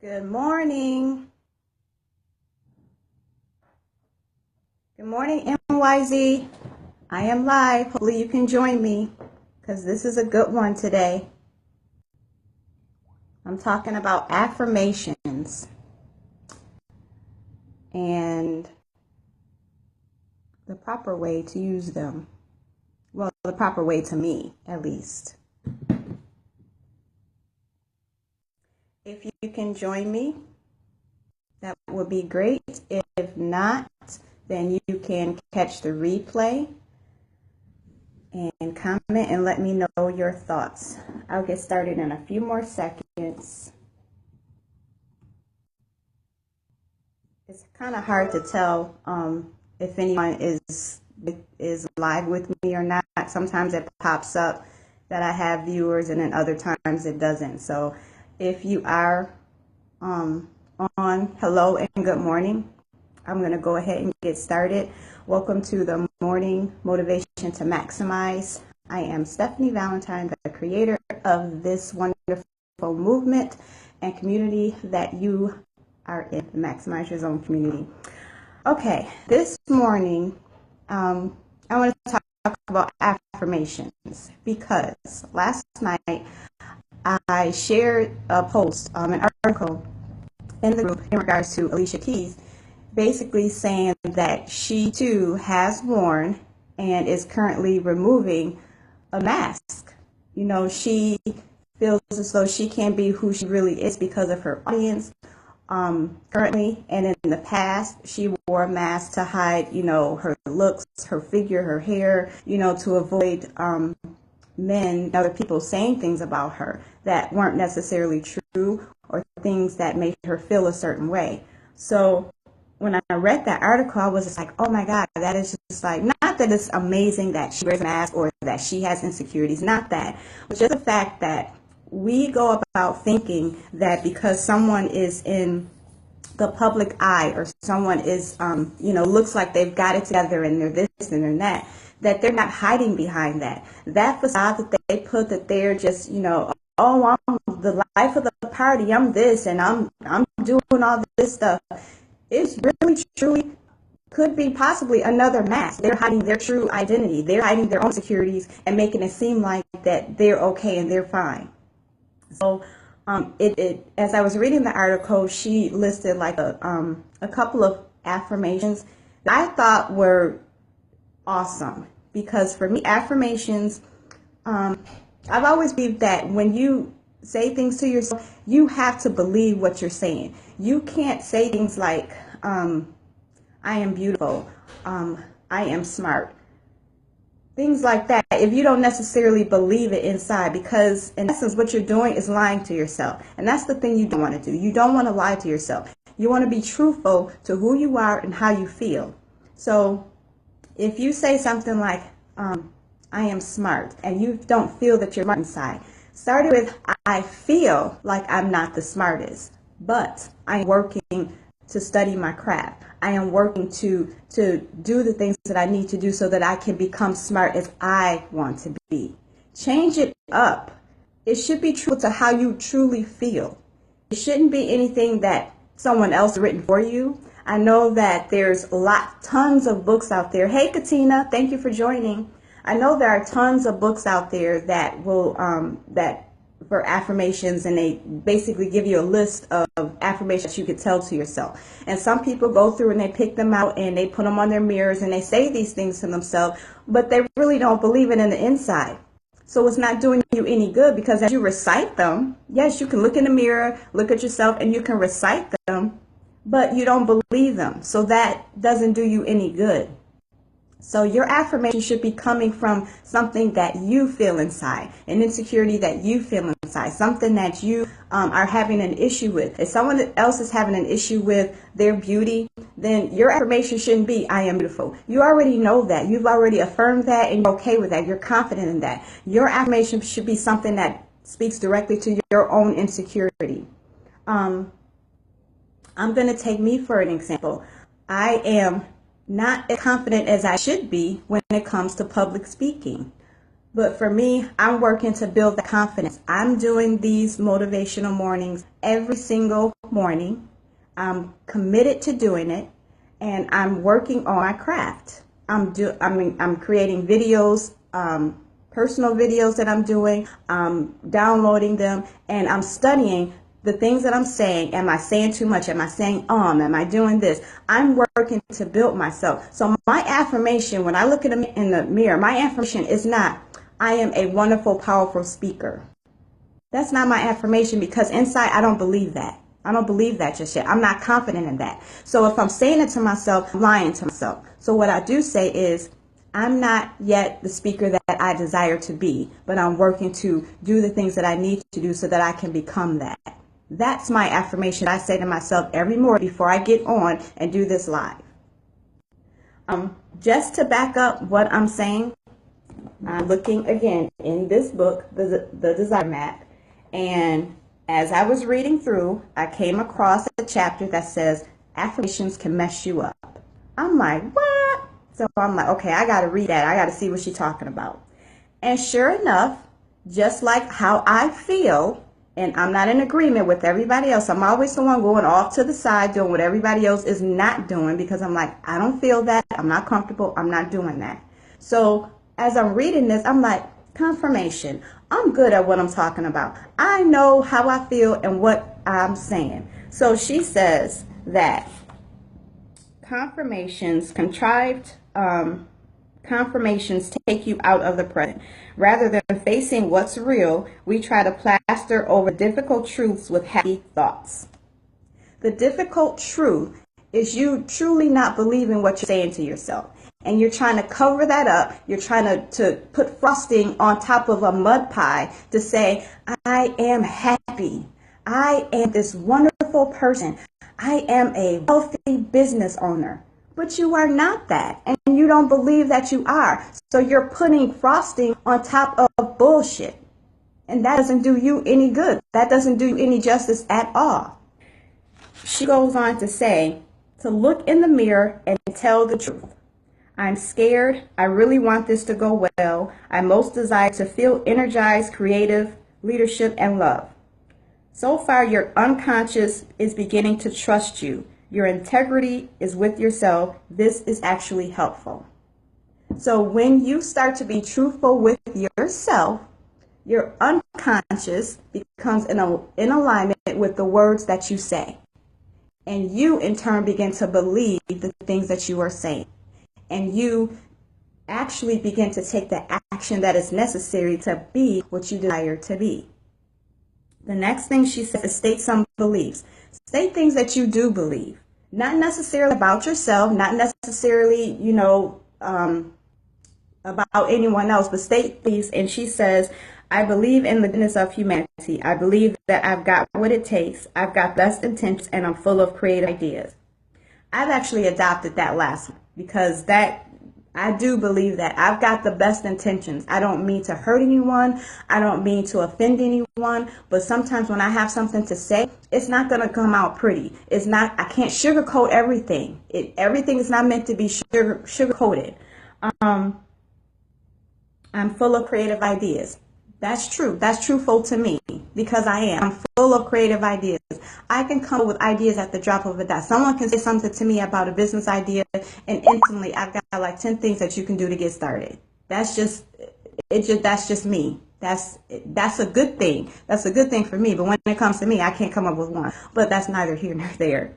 Good morning. Good morning, MYZ. I am live. Hopefully you can join me because this is a good one today. I'm talking about affirmations and the proper way to use them. Well, the proper way to me, at least. If you can join me, that would be great. If not, then you can catch the replay and comment and let me know your thoughts. I'll get started in a few more seconds. It's kind of hard to tell if anyone is live with me or not. Sometimes it pops up that I have viewers, and then other times it doesn't. So if you are on, hello and good morning. I'm going to go ahead and get started. Welcome to the Morning Motivation to Maximize. I am Stephanie Valentine, the creator of this wonderful movement and community that you are in, the Maximize Your Zone community. Okay, this morning I want to talk about affirmations because last night I shared a post, an article in the group in regards to Alicia Keys, basically saying that she too has worn and is currently removing a mask. You know, she feels as though she can't be who she really is because of her audience. Currently and in the past, she wore a mask to hide, you know, her looks, her figure, her hair, you know, to avoid men, other people saying things about her that weren't necessarily true or things that made her feel a certain way. So when I read that article, I was just like, oh my God, that is just like, not that it's amazing that she wears a mask or that she has insecurities, not that, but just the fact that we go about thinking that because someone is in the public eye or someone is, you know, looks like they've got it together and they're this and they're that, that they're not hiding behind that. That facade that they put, that they're just, you know, oh, I'm the life of the party, I'm this and I'm doing all this stuff. It's really, truly could be possibly another mask. They're hiding their true identity. They're hiding their own securities and making it seem like that they're okay and they're fine. So as I was reading the article, she listed like a couple of affirmations that I thought were awesome, because for me, affirmations, I've always believed that when you say things to yourself, you have to believe what you're saying. You can't say things like, I am beautiful, I am smart, things like that, if you don't necessarily believe it inside, because in essence what you're doing is lying to yourself. And that's the thing you don't want to do. You don't want to lie to yourself. You want to be truthful to who you are and how you feel. So if you say something like, I am smart, and you don't feel that you're smart inside, start it with, I feel like I'm not the smartest, but I'm working to study my craft. I am working to do the things that I need to do so that I can become smart as I want to be. Change it up. It should be true to how you truly feel. It shouldn't be anything that someone else has written for you. I know that there's tons of books out there. Hey, Katina, thank you for joining. I know there are tons of books out there that will for affirmations, and they basically give you a list of affirmations you could tell to yourself. And some people go through and they pick them out and they put them on their mirrors and they say these things to themselves, but they really don't believe it in the inside. So it's not doing you any good, because as you recite them, yes, you can look in the mirror, look at yourself, and you can recite them, but you don't believe them. So that doesn't do you any good. So your affirmation should be coming from something that you feel inside, an insecurity that you feel inside, something that you are having an issue with. If someone else is having an issue with their beauty, then your affirmation shouldn't be, I am beautiful. You already know that. You've already affirmed that, and you're okay with that. You're confident in that. Your affirmation should be something that speaks directly to your own insecurity. I'm going to take me for an example. I am not as confident as I should be when it comes to public speaking. But for me, I'm working to build the confidence. I'm doing these motivational mornings every single morning. I'm committed to doing it, and I'm working on my craft. I'm creating videos, personal videos that I'm doing, downloading them, and I'm studying the things that I'm saying. Am I saying too much? Am I saying am I doing this? I'm working to build myself. So my affirmation, when I look at it in the mirror, my affirmation is not, I am a wonderful, powerful speaker. That's not my affirmation, because inside I don't believe that. I don't believe that just yet. I'm not confident in that. So if I'm saying it to myself, I'm lying to myself. So what I do say is, I'm not yet the speaker that I desire to be, but I'm working to do the things that I need to do so that I can become that. That's my affirmation I say to myself every morning before I get on and do this live. Just to back up what I'm saying, I'm looking again in this book, the Desire Map, and as I was reading through, I came across a chapter that says affirmations can mess you up. I'm like, what? So I'm like, okay, I got to read that. I got to see what she's talking about. And sure enough, just like how I feel, and I'm not in agreement with everybody else. I'm always the one going off to the side doing what everybody else is not doing, because I'm like, I don't feel that. I'm not comfortable. I'm not doing that. So as I'm reading this, I'm like, confirmation. I'm good at what I'm talking about. I know how I feel and what I'm saying. So she says that confirmations take you out of the present. Rather than facing what's real, we try to plaster over difficult truths with happy thoughts. The difficult truth is you truly not believing what you're saying to yourself. And you're trying to cover that up. You're trying to put frosting on top of a mud pie to say, I am happy. I am this wonderful person. I am a wealthy business owner. But you are not that. And you don't believe that you are. So you're putting frosting on top of bullshit. And that doesn't do you any good. That doesn't do you any justice at all. She goes on to say, to look in the mirror and tell the truth. I'm scared. I really want this to go well. I most desire to feel energized, creative, leadership, and love. So far, your unconscious is beginning to trust you. Your integrity is with yourself. This is actually helpful. So when you start to be truthful with yourself, your unconscious becomes in alignment with the words that you say. And you, in turn, begin to believe the things that you are saying. And you actually begin to take the action that is necessary to be what you desire to be. The next thing she says is state some beliefs. State things that you do believe. Not necessarily about yourself, not necessarily, about anyone else, but state these. And she says, I believe in the goodness of humanity. I believe that I've got what it takes. I've got best intentions, and I'm full of creative ideas. I've actually adopted that last one, because I do believe that I've got the best intentions. I don't mean to hurt anyone. I don't mean to offend anyone. But sometimes when I have something to say, it's not going to come out pretty. I can't sugarcoat everything. Everything is not meant to be sugar-coated. I'm full of creative ideas. That's true. That's truthful to me, because I am. I'm full of creative ideas. I can come up with ideas at the drop of a dot. Someone can say something to me about a business idea, and instantly I've got like 10 things that you can do to get started. That's just me. That's a good thing. That's a good thing for me. But when it comes to me, I can't come up with one. But that's neither here nor there.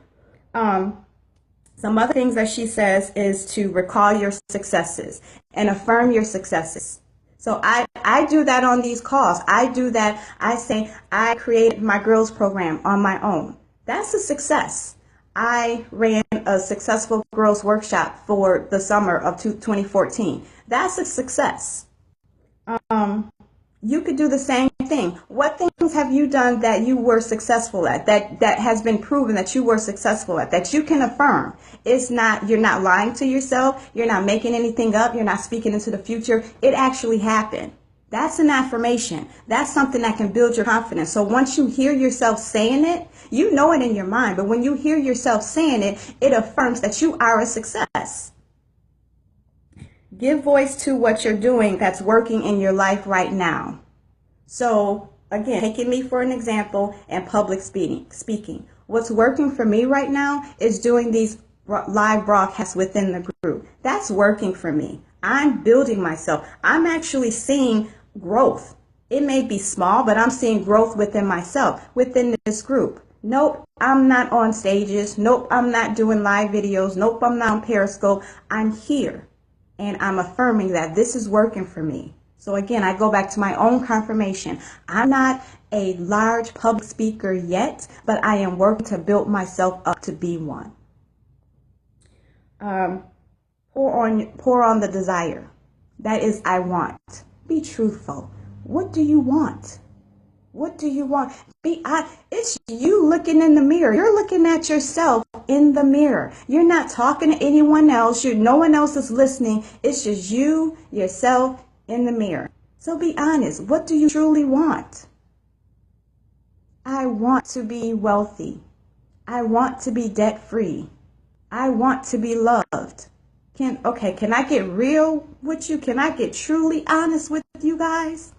Some other things that she says is to recall your successes and affirm your successes. So I do that on these calls. I do that. I say I created my girls program on my own. That's a success. I ran a successful girls workshop for the summer of 2014. That's a success. You could do the same thing. What things have you done that you were successful at, that has been proven that you were successful at, that you can affirm? You're not lying to yourself. You're not making anything up. You're not speaking into the future. It actually happened. That's an affirmation. That's something that can build your confidence. So once you hear yourself saying it, you know it in your mind. But when you hear yourself saying it, it affirms that you are a success. Give voice to what you're doing that's working in your life right now. So again, taking me for an example and public speaking. What's working for me right now is doing these live broadcasts within the group. That's working for me. I'm building myself. I'm actually seeing growth. It may be small, but I'm seeing growth within myself, within this group. Nope, I'm not on stages. Nope, I'm not doing live videos. Nope, I'm not on Periscope. I'm here. And I'm affirming that this is working for me. So again, I go back to my own confirmation. I'm not a large public speaker yet, but I am working to build myself up to be one. Pour on the desire. That is, I want. Be truthful. What do you want? What do you want? It's you looking in the mirror. You're looking at yourself in the mirror. You're not talking to anyone else. No one else is listening. It's just you, yourself, in the mirror. So be honest. What do you truly want? I want to be wealthy. I want to be debt-free. I want to be loved. Can I get real with you? Can I get truly honest with you guys?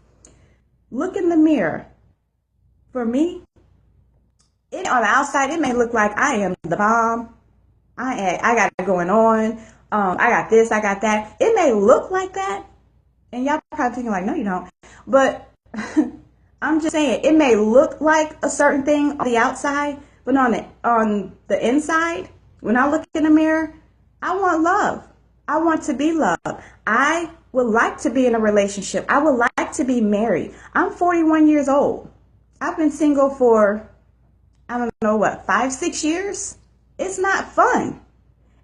Look in the mirror. For me, on the outside, it may look like I am the bomb. I got it going on. I got this, I got that. It may look like that. And y'all probably thinking like, no, you don't. But I'm just saying, it may look like a certain thing on the outside, but on the inside, when I look in the mirror, I want love. I want to be loved. I would like to be in a relationship. I would like to be married. I'm 41 years old. I've been single for, I don't know what, 5-6 years? It's not fun.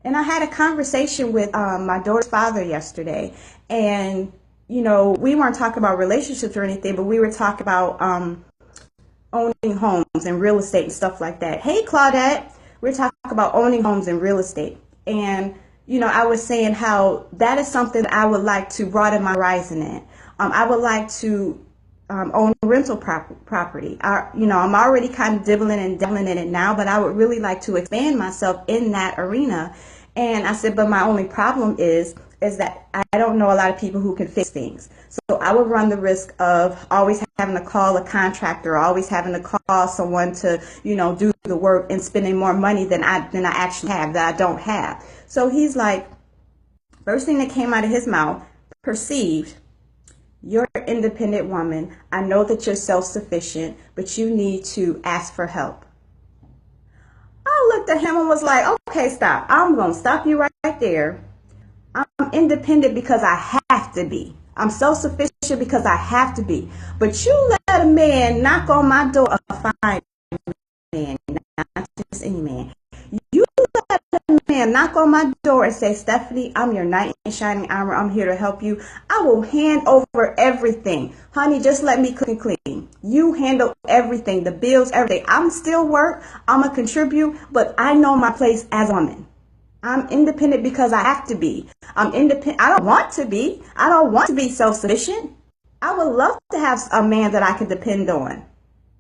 And I had a conversation with my daughter's father yesterday. And, we weren't talking about relationships or anything, but we were talking about owning homes and real estate and stuff like that. Hey, Claudette. We're talking about owning homes and real estate. And, I was saying how that is something I would like to broaden my horizon in. I would like to own rental property. I'm already kind of dibbling and dabbling in it now, but I would really like to expand myself in that arena. And I said, but my only problem is that I don't know a lot of people who can fix things. So I would run the risk of always having to call a contractor, always having to call someone to, do the work and spending more money than I actually have, that I don't have. So he's like, first thing that came out of his mouth, perceived. You're an independent woman. I know that you're self-sufficient, but you need to ask for help. I looked at him and was like, okay, stop. I'm going to stop you right there. I'm independent because I have to be. I'm self-sufficient because I have to be. But you let a man knock on my door, a fine man, not just any man. You let a man knock on my door and say, Stephanie, I'm your knight in shining armor. I'm here to help you. I will hand over everything. Honey, just let me cook and clean. You handle everything, the bills, everything. I'm still work. I'm going to contribute, but I know my place as a woman. I'm independent because I have to be. I'm independent. I don't want to be. I don't want to be self-sufficient. I would love to have a man that I can depend on.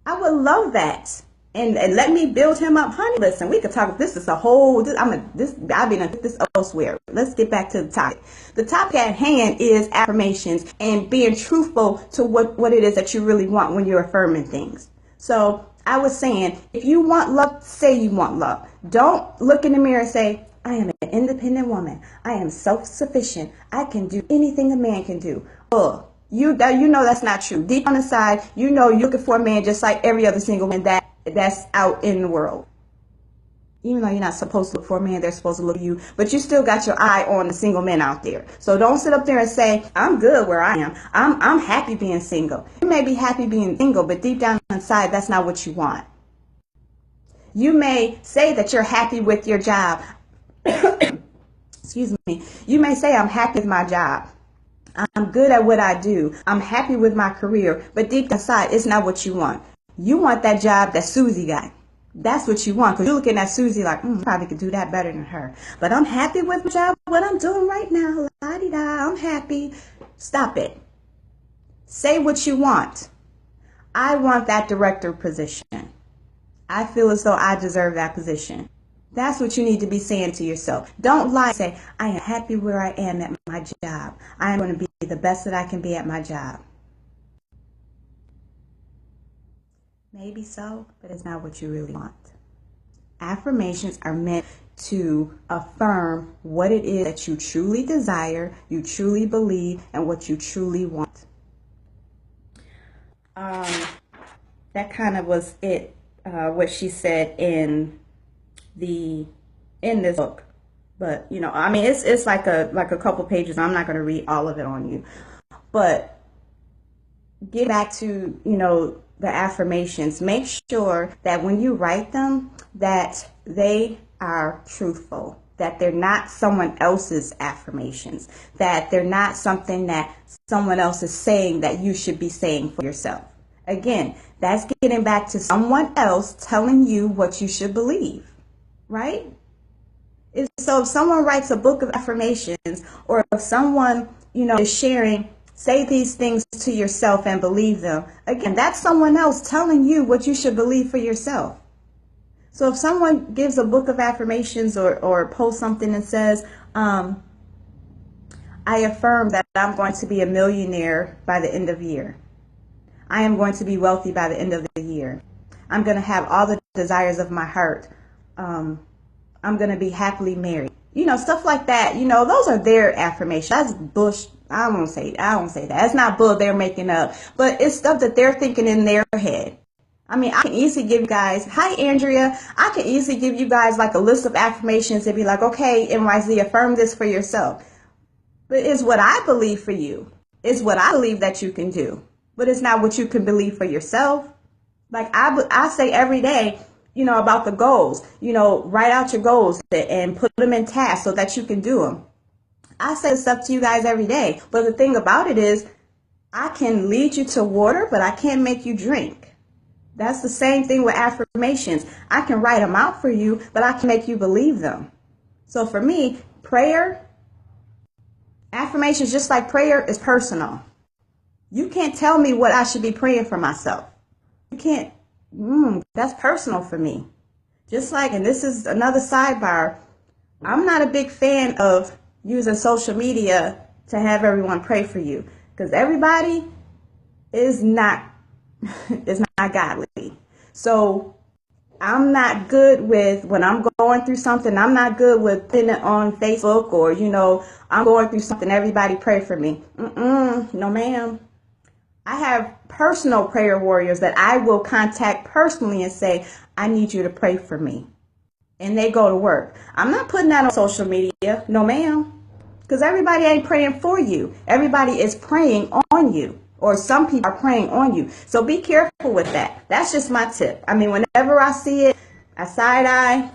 I would love that. And let me build him up. Honey, listen, we could talk. This is a whole, I've been in this elsewhere. Let's get back to the topic. The topic at hand is affirmations and being truthful to what it is that you really want when you're affirming things. So I was saying, if you want love, say you want love. Don't look in the mirror and say, I am an independent woman. I am self-sufficient. I can do anything a man can do. You know that's not true. Deep on the side, you're looking for a man just like every other single man that's out in the world. Even though you're not supposed to look for a man, they're supposed to look at you. But you still got your eye on the single men out there. So don't sit up there and say, I'm good where I am. I'm happy being single. You may be happy being single, but deep down inside, that's not what you want. You may say that you're happy with your job. Excuse me. You may say, I'm happy with my job. I'm good at what I do. I'm happy with my career. But deep inside, it's not what you want. You want that job that Susie got. That's what you want. Because you're looking at Susie like, I probably could do that better than her. But I'm happy with my job, what I'm doing right now. La-di-da, I'm happy. Stop it. Say what you want. I want that director position. I feel as though I deserve that position. That's what you need to be saying to yourself. Don't lie. Say, I am happy where I am at my job. I am going to be the best that I can be at my job. Maybe so, but it's not what you really want. Affirmations are meant to affirm what it is that you truly desire, you truly believe, and what you truly want. That kind of was it, what she said in this book. But I mean, it's like a couple pages. I'm not going to read all of it on you, but get back to the affirmations. Make sure that when you write them, that they are truthful, that they're not someone else's affirmations, that they're not something that someone else is saying that you should be saying for yourself. Again, that's getting back to someone else telling you what you should believe, right? So if someone writes a book of affirmations, or if someone, is sharing, say these things to yourself and believe them, again, that's someone else telling you what you should believe for yourself. So if someone gives a book of affirmations or posts something and says, I affirm that I'm going to be a millionaire by the end of the year. I am going to be wealthy by the end of the year. I'm going to have all the desires of my heart. I'm going to be happily married. Stuff like that. Those are their affirmations. That's bush. I won't say that. That's not bull they're making up. But it's stuff that they're thinking in their head. I mean, I can easily give you guys, hi, Andrea. I can easily give you guys like a list of affirmations and be like, okay, NYZ, affirm this for yourself. But it's what I believe for you. It's what I believe that you can do. But it's not what you can believe for yourself. Like I say every day, about the goals, write out your goals and put them in tasks so that you can do them. I say this stuff to you guys every day. But the thing about it is, I can lead you to water, but I can't make you drink. That's the same thing with affirmations. I can write them out for you, but I can make you believe them. So for me, affirmations, just like prayer, is personal. You can't tell me what I should be praying for myself. You can't. That's personal for me. Just like, and this is another sidebar, I'm not a big fan of using social media to have everyone pray for you, because everybody is not godly. So I'm not good with, when I'm going through something, I'm not good with putting it on Facebook or, I'm going through something, everybody pray for me. No, ma'am. I have personal prayer warriors that I will contact personally and say, I need you to pray for me. And they go to work. I'm not putting that on social media. No, ma'am. Because everybody ain't praying for you. Everybody is praying on you. Or some people are praying on you. So be careful with that. That's just my tip. I mean, whenever I see it, I side eye,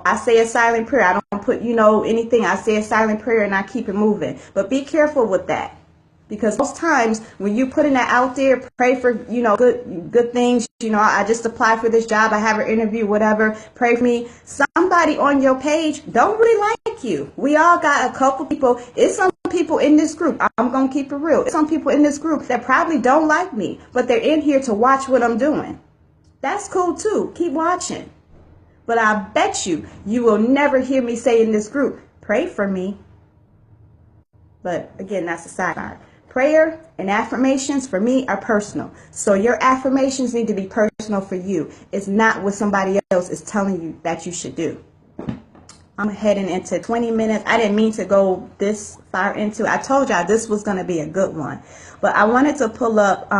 I say a silent prayer. I don't put, anything. I say a silent prayer and I keep it moving. But be careful with that. Because most times when you're putting that out there, pray for, good things. I just applied for this job. I have an interview, whatever. Pray for me. Somebody on your page don't really like you. We all got a couple people. It's some people in this group. I'm going to keep it real. It's some people in this group that probably don't like me, but they're in here to watch what I'm doing. That's cool too. Keep watching. But I bet you will never hear me say in this group, pray for me. But again, that's a sidebar. Prayer and affirmations for me are personal. So your affirmations need to be personal for you. It's not what somebody else is telling you that you should do. I'm heading into 20 minutes. I didn't mean to go this far into it. I told y'all this was going to be a good one. But I wanted to pull up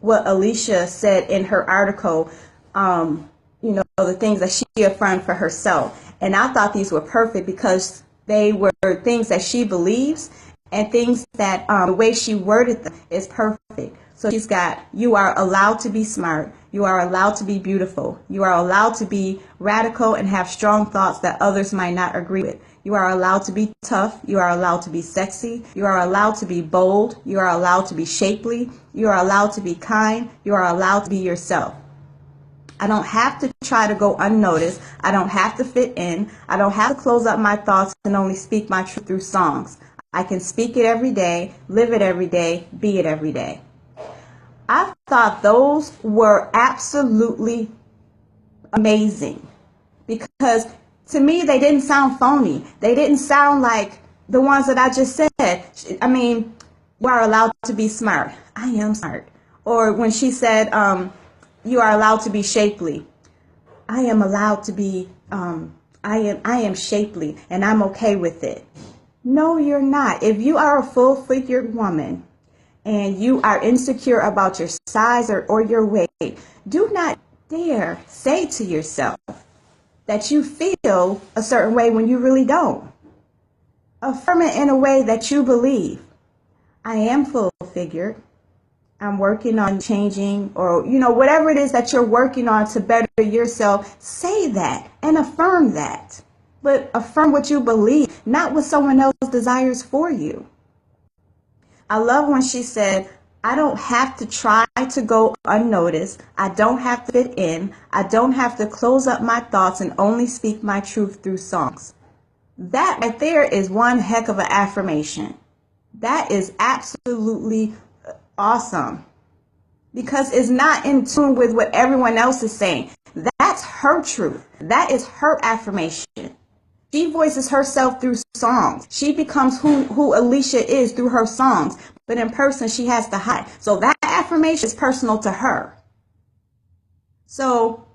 what Alicia said in her article, the things that she affirmed for herself. And I thought these were perfect because they were things that she believes. And things that the way she worded them is perfect. So she's got, you are allowed to be smart. You are allowed to be beautiful. You are allowed to be radical and have strong thoughts that others might not agree with. You are allowed to be tough. You are allowed to be sexy. You are allowed to be bold. You are allowed to be shapely. You are allowed to be kind. You are allowed to be yourself. I don't have to try to go unnoticed. I don't have to fit in. I don't have to close up my thoughts and only speak my truth through songs. I can speak it every day, live it every day, be it every day. I thought those were absolutely amazing because To me, they didn't sound phony. They didn't sound like the ones that I just said. I mean, you are allowed to be smart. I am smart. Or when she said, you are allowed to be shapely. I am allowed to be, I am shapely, and I'm okay with it. No, you're not. If you are a full-figured woman and you are insecure about your size or your weight, do not dare say to yourself that you feel a certain way when you really don't. Affirm it in a way that you believe. I am full-figured. I'm working on changing, or, whatever it is that you're working on to better yourself, say that and affirm that. But affirm what you believe, not what someone else desires for you. I love when she said, I don't have to try to go unnoticed. I don't have to fit in. I don't have to close up my thoughts and only speak my truth through songs. That right there is one heck of an affirmation. That is absolutely awesome, because it's not in tune with what everyone else is saying. That's her truth. That is her affirmation. She voices herself through songs. She becomes who Alicia is through her songs. But in person, she has to hide. So that affirmation is personal to her. So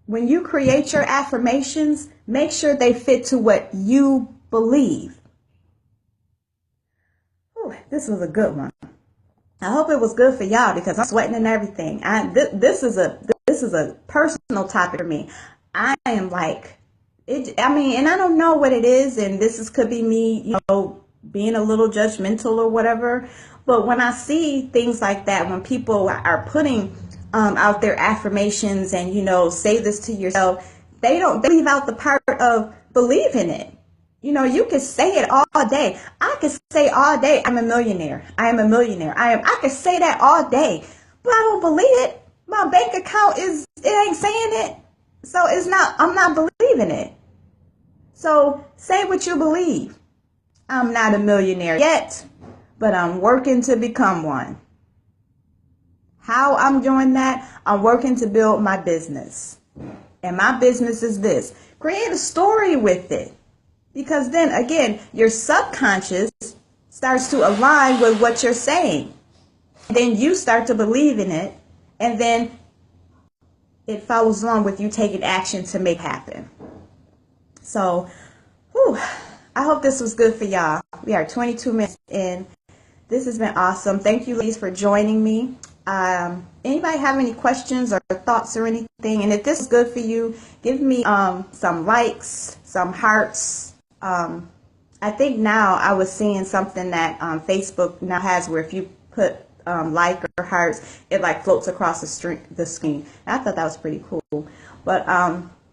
when you create your affirmations, make sure they fit to what you believe. Ooh, this was a good one. I hope it was good for y'all, because I'm sweating and everything. This is a personal topic for me. I am like, and I don't know what it is, and could be me, being a little judgmental or whatever. But when I see things like that, when people are putting out their affirmations and, say this to yourself, they leave out the part of believe in it. You can say it all day. I can say all day, I'm a millionaire. I am a millionaire. I can say that all day, but I don't believe it. My bank account it ain't saying it. So I'm not believing it. So say what you believe. I'm not a millionaire yet, but I'm working to become one. How I'm doing that? I'm working to build my business. And my business is this. Create a story with it. Because then, again, your subconscious starts to align with what you're saying. Then you start to believe in it. And then it follows along with you taking action to make happen. So, I hope this was good for y'all. We are 22 minutes in. This has been awesome. Thank you, ladies, for joining me. Anybody have any questions or thoughts or anything? And if this is good for you, give me some likes, some hearts. I think now I was seeing something that Facebook now has, where if you put like or hearts, it like floats across the screen. And I thought that was pretty cool. But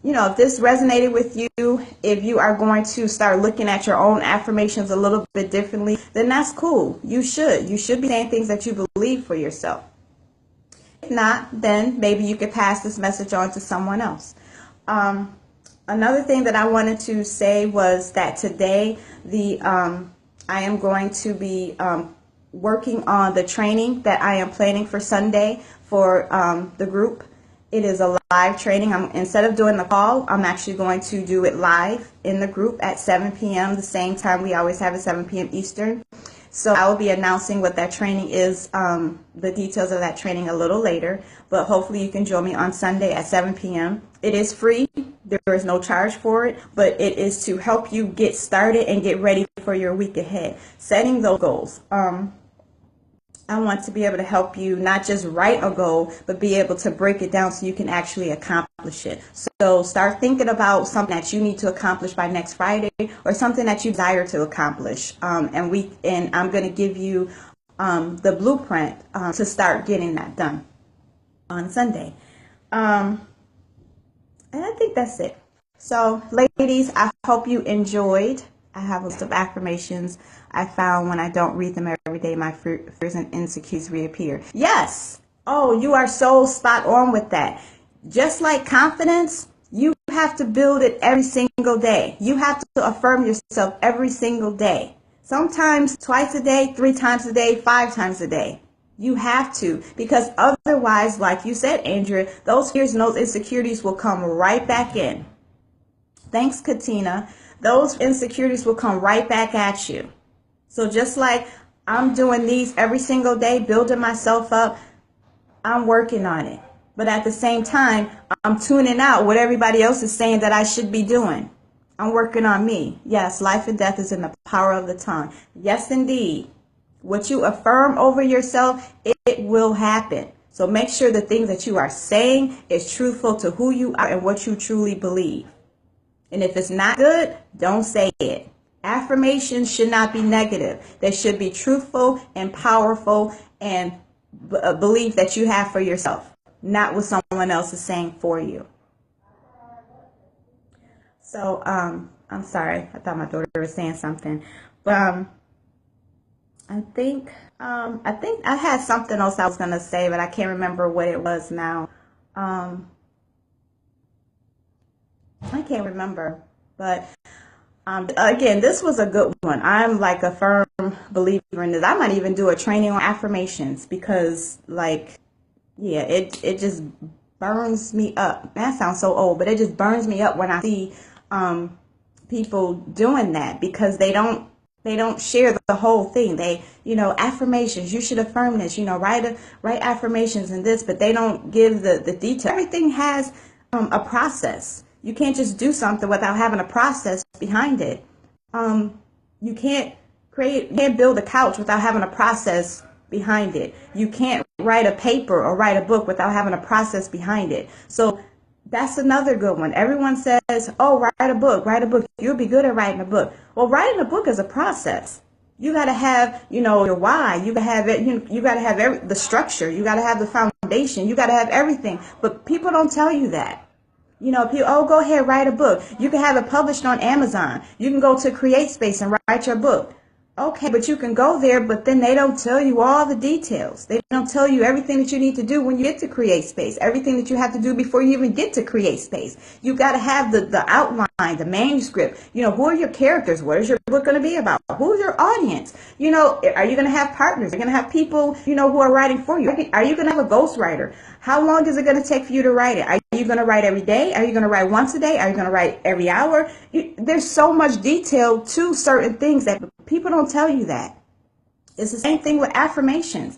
if this resonated with you, if you are going to start looking at your own affirmations a little bit differently, then that's cool. You should be saying things that you believe for yourself. If not, then maybe you could pass this message on to someone else. Another thing that I wanted to say was that today I am going to be working on the training that I am planning for Sunday for the group. It is a live training. Instead of doing the call, I'm actually going to do it live in the group at 7 p.m., the same time we always have at 7 p.m. Eastern. So I will be announcing what that training is, the details of that training a little later. But hopefully you can join me on Sunday at 7 p.m. It is free. There is no charge for it, but it is to help you get started and get ready for your week ahead. Setting those goals. I want to be able to help you not just write a goal, but be able to break it down so you can actually accomplish it. So start thinking about something that you need to accomplish by next Friday, or something that you desire to accomplish. And I'm going to give you the blueprint to start getting that done on Sunday. And I think that's it. So, ladies, I hope you enjoyed. I have a list of affirmations I found when I don't read them every day, my fears and insecurities reappear. Yes. Oh, you are so spot on with that. Just like confidence, you have to build it every single day. You have to affirm yourself every single day. Sometimes twice a day, 3 times a day, 5 times a day. You have to, because otherwise, like you said, Andrea, those fears and those insecurities will come right back in. Thanks, Katina. Those insecurities will come right back at you. So just like I'm doing these every single day, building myself up, I'm working on it. But at the same time, I'm tuning out what everybody else is saying that I should be doing. I'm working on me. Yes, life and death is in the power of the tongue. Yes, indeed. What you affirm over yourself, it will happen. So make sure the things that you are saying is truthful to who you are and what you truly believe. And if it's not good, don't say it. Affirmations should not be negative. They should be truthful and powerful and a belief that you have for yourself, not what someone else is saying for you. So, I'm sorry. I thought my daughter was saying something, but I think I had something else I was gonna say, but I can't remember what it was now. I can't remember, but again, this was a good one. I'm like a firm believer in this. I might even do a training on affirmations because, like, yeah, it just burns me up. That sounds so old, but it just burns me up when I see people doing that because they don't share the whole thing. They, affirmations, you should affirm this, write affirmations and this, but they don't give the detail. Everything has a process. You can't just do something without having a process behind it. You can't build a couch without having a process behind it. You can't write a paper or write a book without having a process behind it. So that's another good one. Everyone says, oh, write a book. You'll be good at writing a book. Well, writing a book is a process. You got to have, your why. You got to have it. You got to have the structure. You got to have the foundation. You got to have everything. But people don't tell you that. People, oh, go ahead, write a book. You can have it published on Amazon. You can go to CreateSpace and write your book. Okay, but you can go there, but then they don't tell you all the details. They don't tell you everything that you need to do when you get to CreateSpace, everything that you have to do before you even get to CreateSpace. You got to have the outline, the manuscript. Who are your characters? What is your book going to be about? Who's your audience? Are you going to have partners? Are you going to have people, who are writing for you? Are you going to have a ghostwriter? How long is it going to take for you to write it? Are you going to write every day? Are you going to write once a day? Are you going to write every hour? There's so much detail to certain things that people don't tell you that. It's the same thing with affirmations.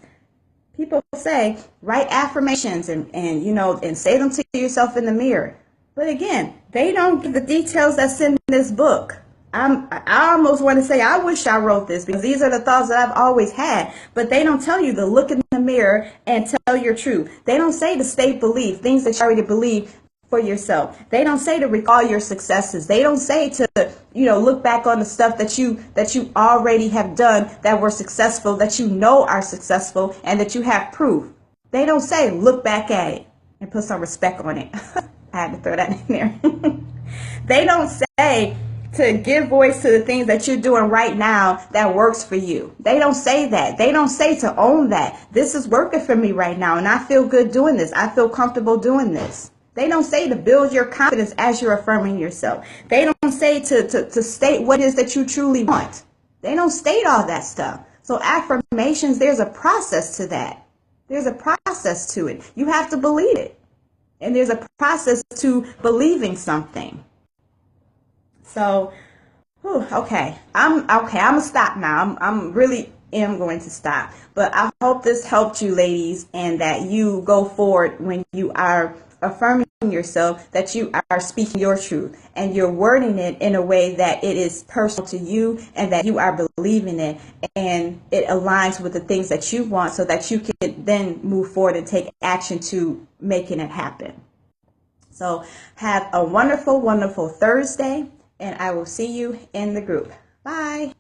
People say, write affirmations and say them to yourself in the mirror. But again, they don't give the details that's in this book. I almost want to say, I wish I wrote this because these are the thoughts that I've always had, but they don't tell you to look in the mirror and tell your truth. They don't say to state belief, things that you already believe for yourself. They don't say to recall your successes. They don't say to, look back on the stuff that you already have done that were successful, that are successful and that you have proof. They don't say, look back at it and put some respect on it. I had to throw that in there. They don't say to give voice to the things that you're doing right now that works for you. They don't say that. They don't say to own that. This is working for me right now and I feel good doing this. I feel comfortable doing this. They don't say to build your confidence as you're affirming yourself. They don't say to state what it is that you truly want. They don't state all that stuff. So affirmations, there's a process to that. There's a process to it. You have to believe it. And there's a process to believing something. So, okay. I'm gonna stop now. I'm really am going to stop. But I hope this helped you, ladies, and that you go forward when you are affirming yourself, that you are speaking your truth and you're wording it in a way that it is personal to you and that you are believing it and it aligns with the things that you want so that you can then move forward and take action to making it happen. So have a wonderful, wonderful Thursday, and I will see you in the group. Bye.